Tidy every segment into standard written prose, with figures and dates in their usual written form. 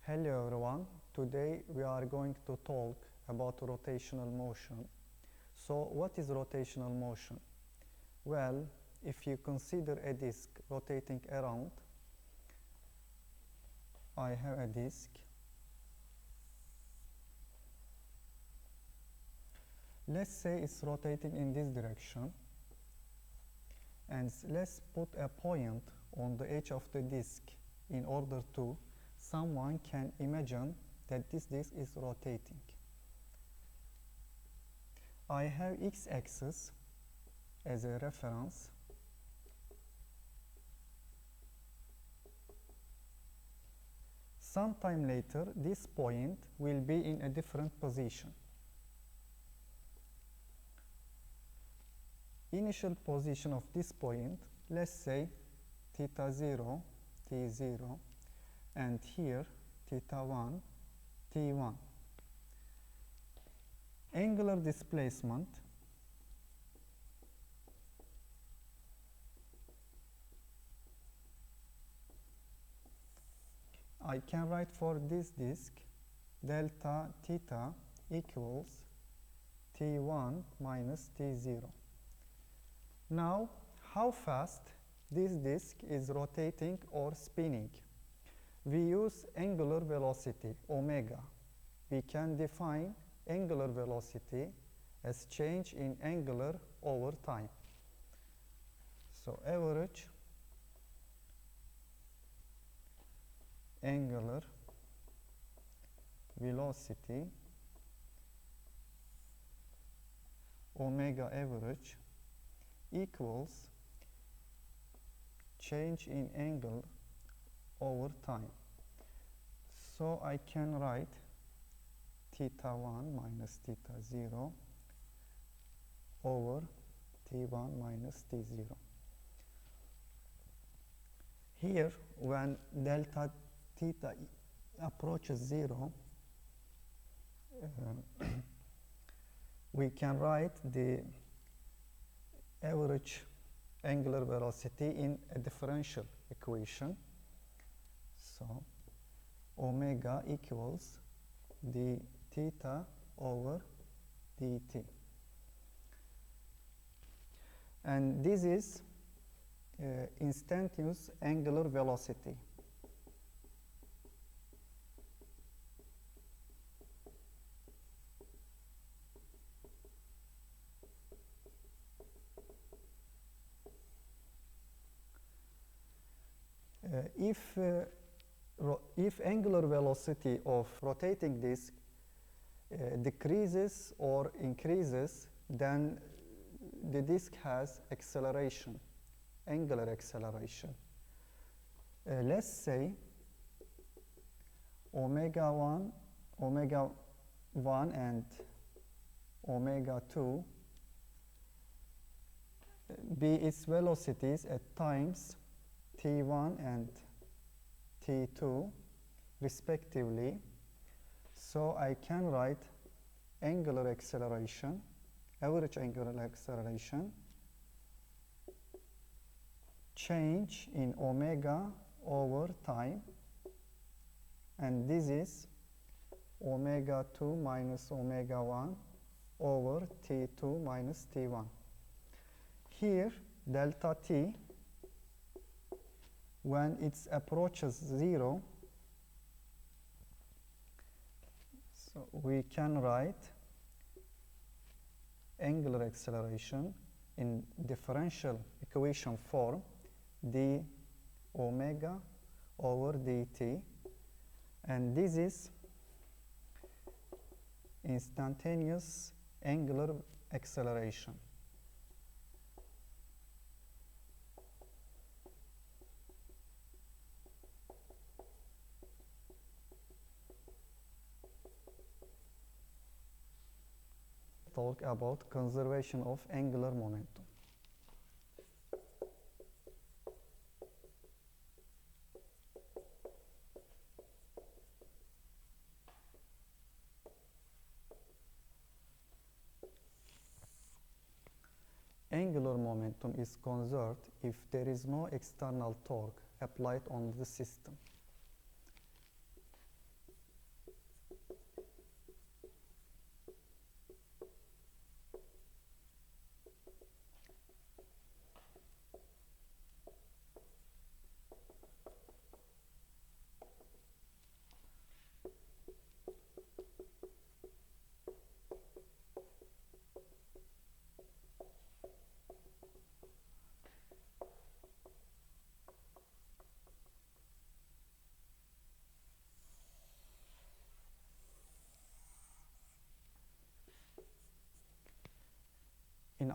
Hello everyone, today we are going to talk about rotational motion. So what is rotational motion? Well, if you consider a disk rotating around, I have a disk. Let's say it's rotating in this direction, and let's put a point on the edge of the disk in order to someone can imagine that this disk is rotating. I have x-axis as a reference. Sometime later, this point will be in a different position. Initial position of this point, let's say theta 0, t0, and here theta 1, t1. Angular displacement I can write for this disk delta theta equals t1 minus t0. Now, how fast this disk is rotating or spinning? We use angular velocity, omega. We can define angular velocity as change in angular over time. So, average angular velocity, omega average, equals change in angle over time. So I can write theta 1 minus theta 0 over t1 minus t0. Here, when delta theta approaches 0, we can write the average angular velocity in a differential equation. So omega equals d theta over dt. And this is instantaneous angular velocity. If angular velocity of rotating disk decreases or increases, then the disk has acceleration, angular acceleration. Let's say omega 1 and omega 2 be its velocities at times t1 and t2 respectively. So I can write angular acceleration, average angular acceleration, change in omega over time, and this is omega 2 minus omega 1 over t2 minus t1. Here delta t, when it approaches 0, so we can write angular acceleration in differential equation form, d omega over dt, and this is instantaneous angular acceleration. Talk about conservation of angular momentum. Angular momentum is conserved if there is no external torque applied on the system.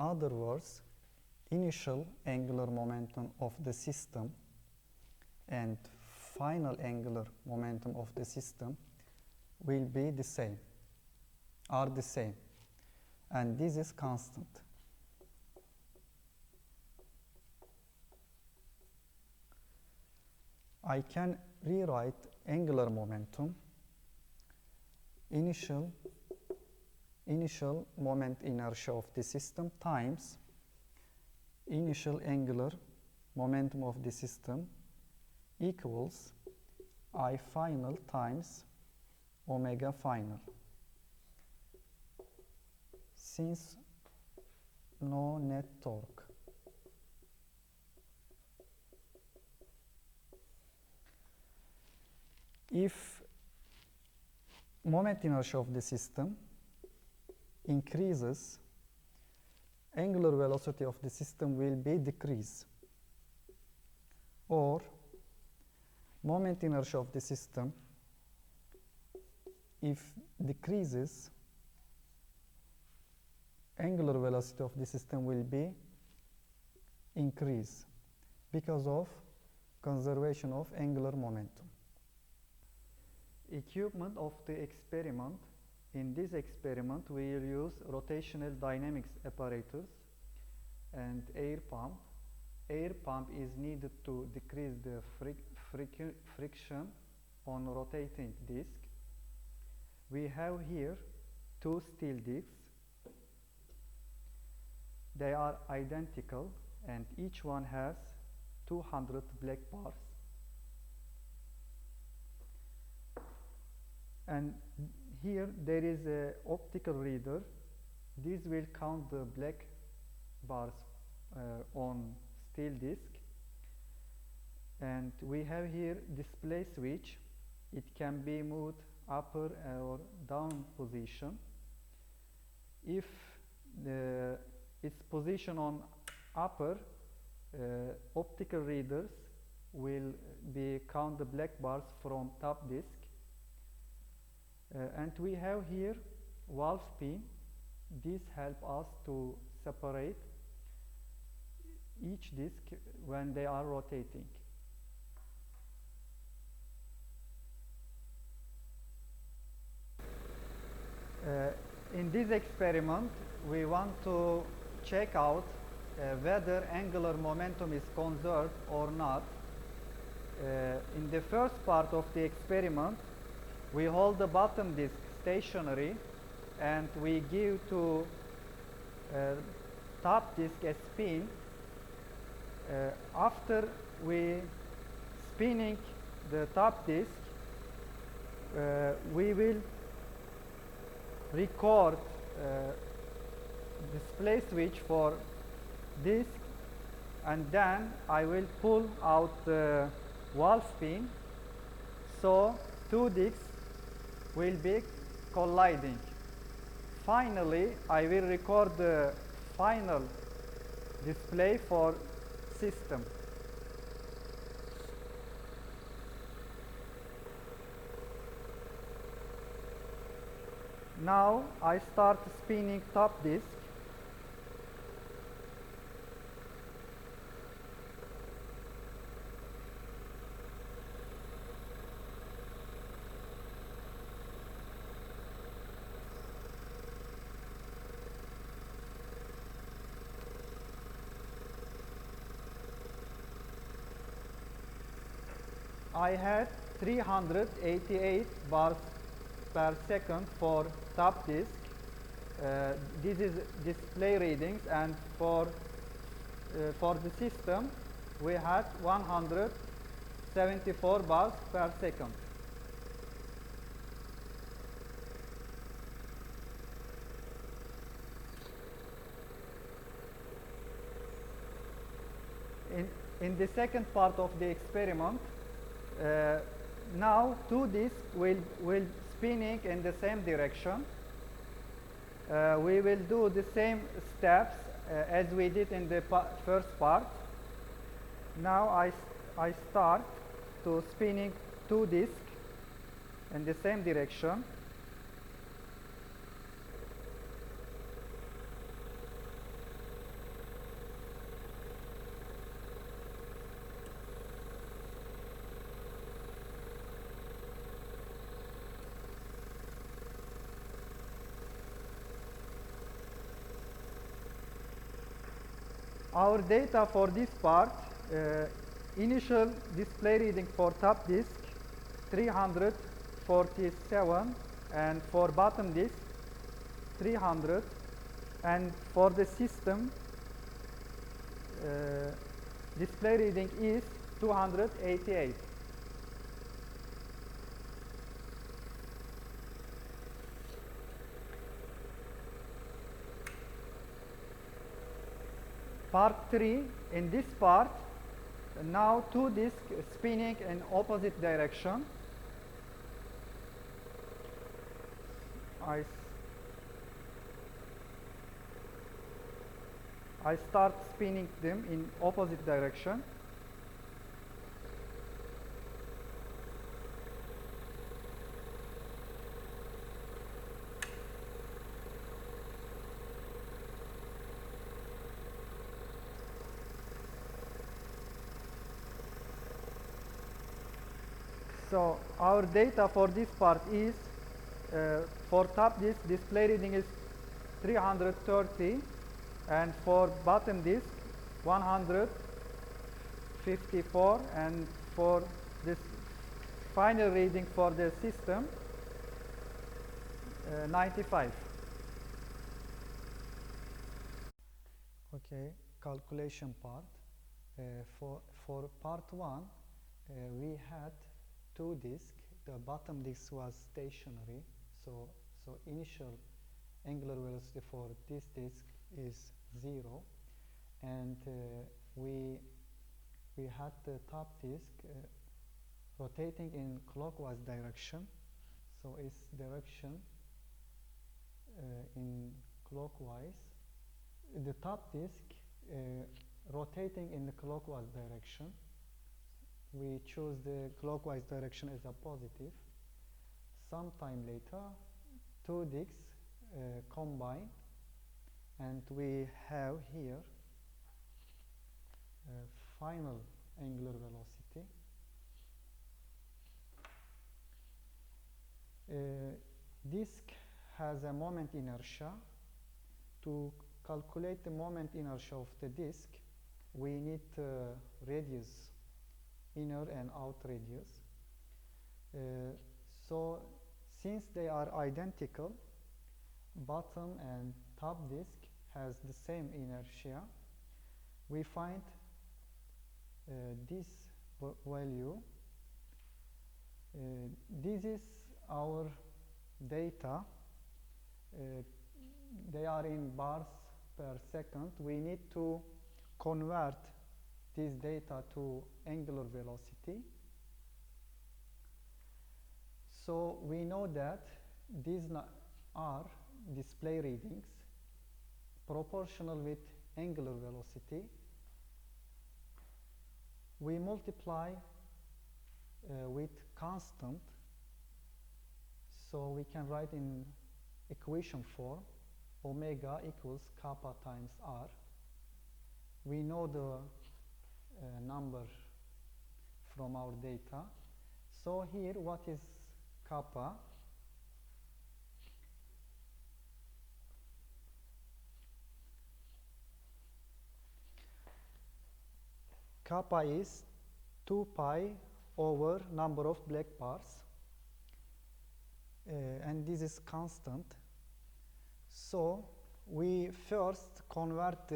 other words, initial angular momentum of the system and final angular momentum of the system will be the same, are the same, and this is constant. I can rewrite angular momentum, initial moment inertia of the system times initial angular momentum of the system equals I final times omega final. Since no net torque. If moment inertia of the system increases, angular velocity of the system will be decreased, or moment inertia of the system, if decreases, angular velocity of the system will be increased because of conservation of angular momentum. Equipment of the experiment. In this experiment, we will use rotational dynamics apparatus and air pump. Air pump is needed to decrease the friction on rotating disc. We have here two steel discs. They are identical and each one has 200 black bars. And here there is an optical reader. This will count the black bars on steel disc. And we have here display switch. It can be moved upper or down position. If its position on upper, optical readers will count the black bars from top disc. And we have here valve pin. This helps us to separate each disc when they are rotating. In this experiment, we want to check out whether angular momentum is conserved or not. In the first part of the experiment, we hold the bottom disc stationary and we give to top disc a spin. After we spinning the top disc, we will record display switch for disc, and then I will pull out the valve pin, so two discs will be colliding. Finally, I will record the final display for system. Now I start spinning top disc. I had 388 bars per second for top disc. This is display readings, and for the system we had 174 bars per second. In the second part of the experiment, now two discs will spinning in the same direction. We will do the same steps as we did in the first part. Now I start to spinning two discs in the same direction. our data for this part, initial display reading for top disk 347, and for bottom disk 300, and for the system display reading is 288. Part 3, in this part, now two disks spinning in opposite direction. I start spinning them in opposite direction. So our data for this part is for top disk display reading is 330, and for bottom disk 154, and for this final reading for the system 95. Okay, calculation part. For part 1, we had two disks. The bottom disk was stationary, so initial angular velocity for this disk is 0, and we had the top disk rotating in clockwise direction, so its direction in clockwise. The top disk rotating in the clockwise direction. We choose the clockwise direction as a positive. Sometime later, two disks combine, and we have here final angular velocity. Disk has a moment inertia. To calculate the moment inertia of the disk, we need radius, inner and out radius. So since they are identical, bottom and top disk has the same inertia, we find this value. This is our data. They are in bars per second. We need to convert this data to angular velocity. So we know that these are display readings proportional with angular velocity. We multiply with constant, so we can write in equation form omega equals kappa times r. We know the number from our data. So here, what is kappa? Kappa is 2 pi over number of black bars, and this is constant. So we first convert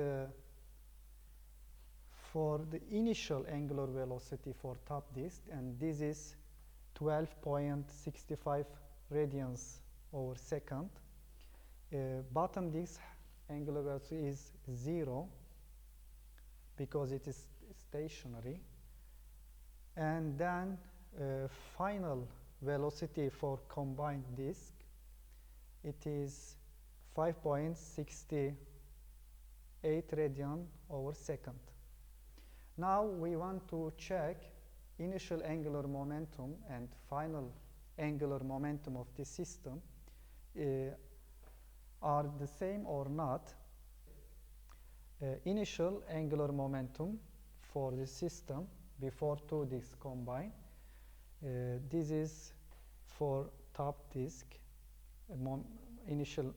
for the initial angular velocity for top disk, and this is 12.65 radians over second. Bottom disk angular velocity is 0 because it is stationary, and then final velocity for combined disk, it is 5.68 radian over second. Now we want to check initial angular momentum and final angular momentum of the system are the same or not. Initial angular momentum for the system before two disks combine. This is for top disk, initial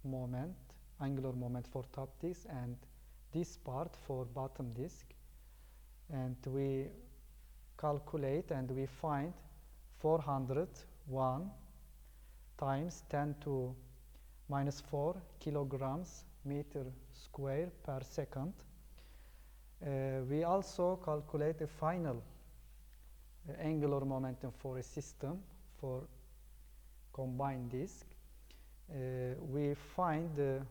moment, angular moment for top disk, and this part for bottom disk, and we calculate and we find 401 times 10 to minus 4 kilograms meter square per second. We also calculate the final angular momentum for a system for combined disk. We find the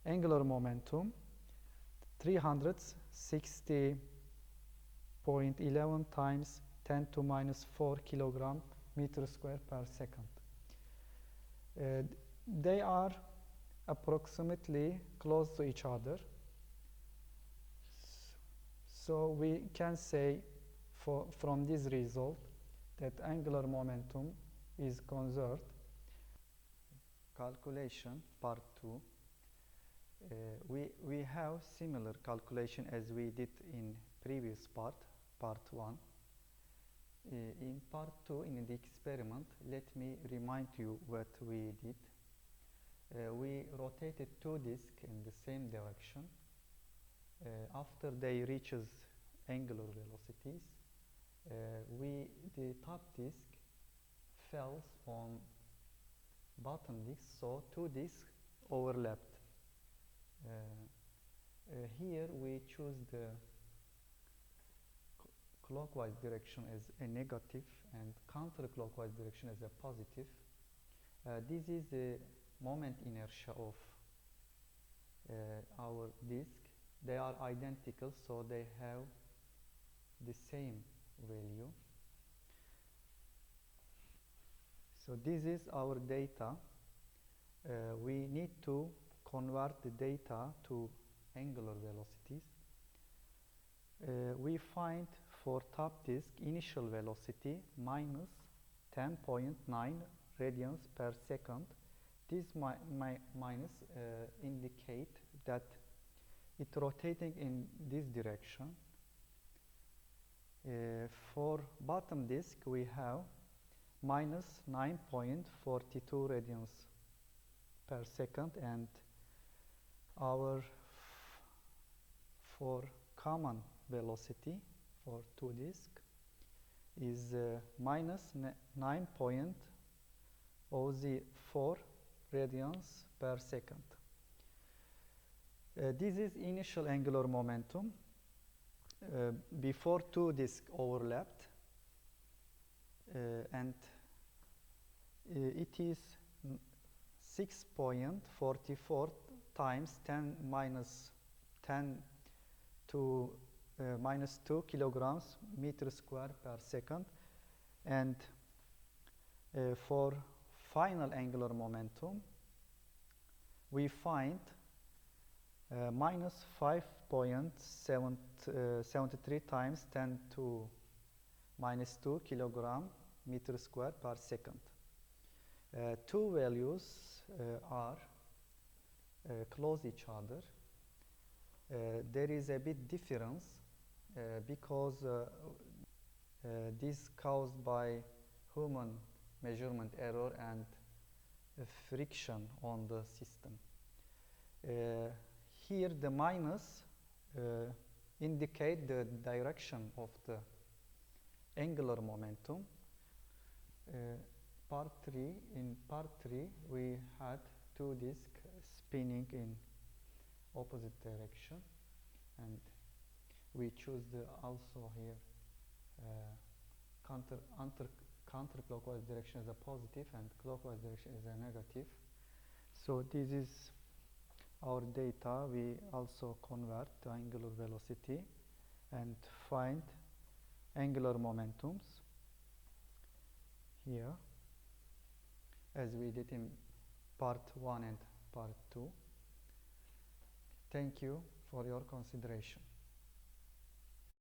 angular momentum 360.11 times 10 to minus 4 kilogram meter square per second. They are approximately close to each other. So we can say from this result that angular momentum is conserved. Calculation part 2. We have similar calculation as we did in previous part 1. In part 2, in the experiment, let me remind you what we did. We rotated two disks in the same direction. After they reaches angular velocities, the top disk falls on bottom disk, so two disks overlapped. Here we choose the clockwise direction as a negative and counterclockwise direction as a positive. This is the moment inertia of our disk. They are identical, so they have the same value. So this is our data. We need to convert the data to angular velocities. We find for top disk initial velocity minus 10.9 radians per second. This minus indicate that it rotating in this direction. For bottom disk we have minus 9.42 radians per second, and our for common velocity for two disks is minus 9.04 radians per second. This is initial angular momentum before two disks overlapped, and it is 6.44 times 10 minus 10 to minus 2 kilograms meter square per second, and for final angular momentum we find minus 5.73 times 10 to minus 2 kilogram meter square per second. Two values are close each other. There is a bit difference because this caused by human measurement error and friction on the system. Here the minus indicate the direction of the angular momentum. In part 3 we had two disks spinning in opposite direction, and we choose also here counterclockwise direction as a positive and clockwise direction as a negative. So this is our data. We also convert to angular velocity and find angular momentums here as we did in part 1 and part 2. Thank you for your consideration.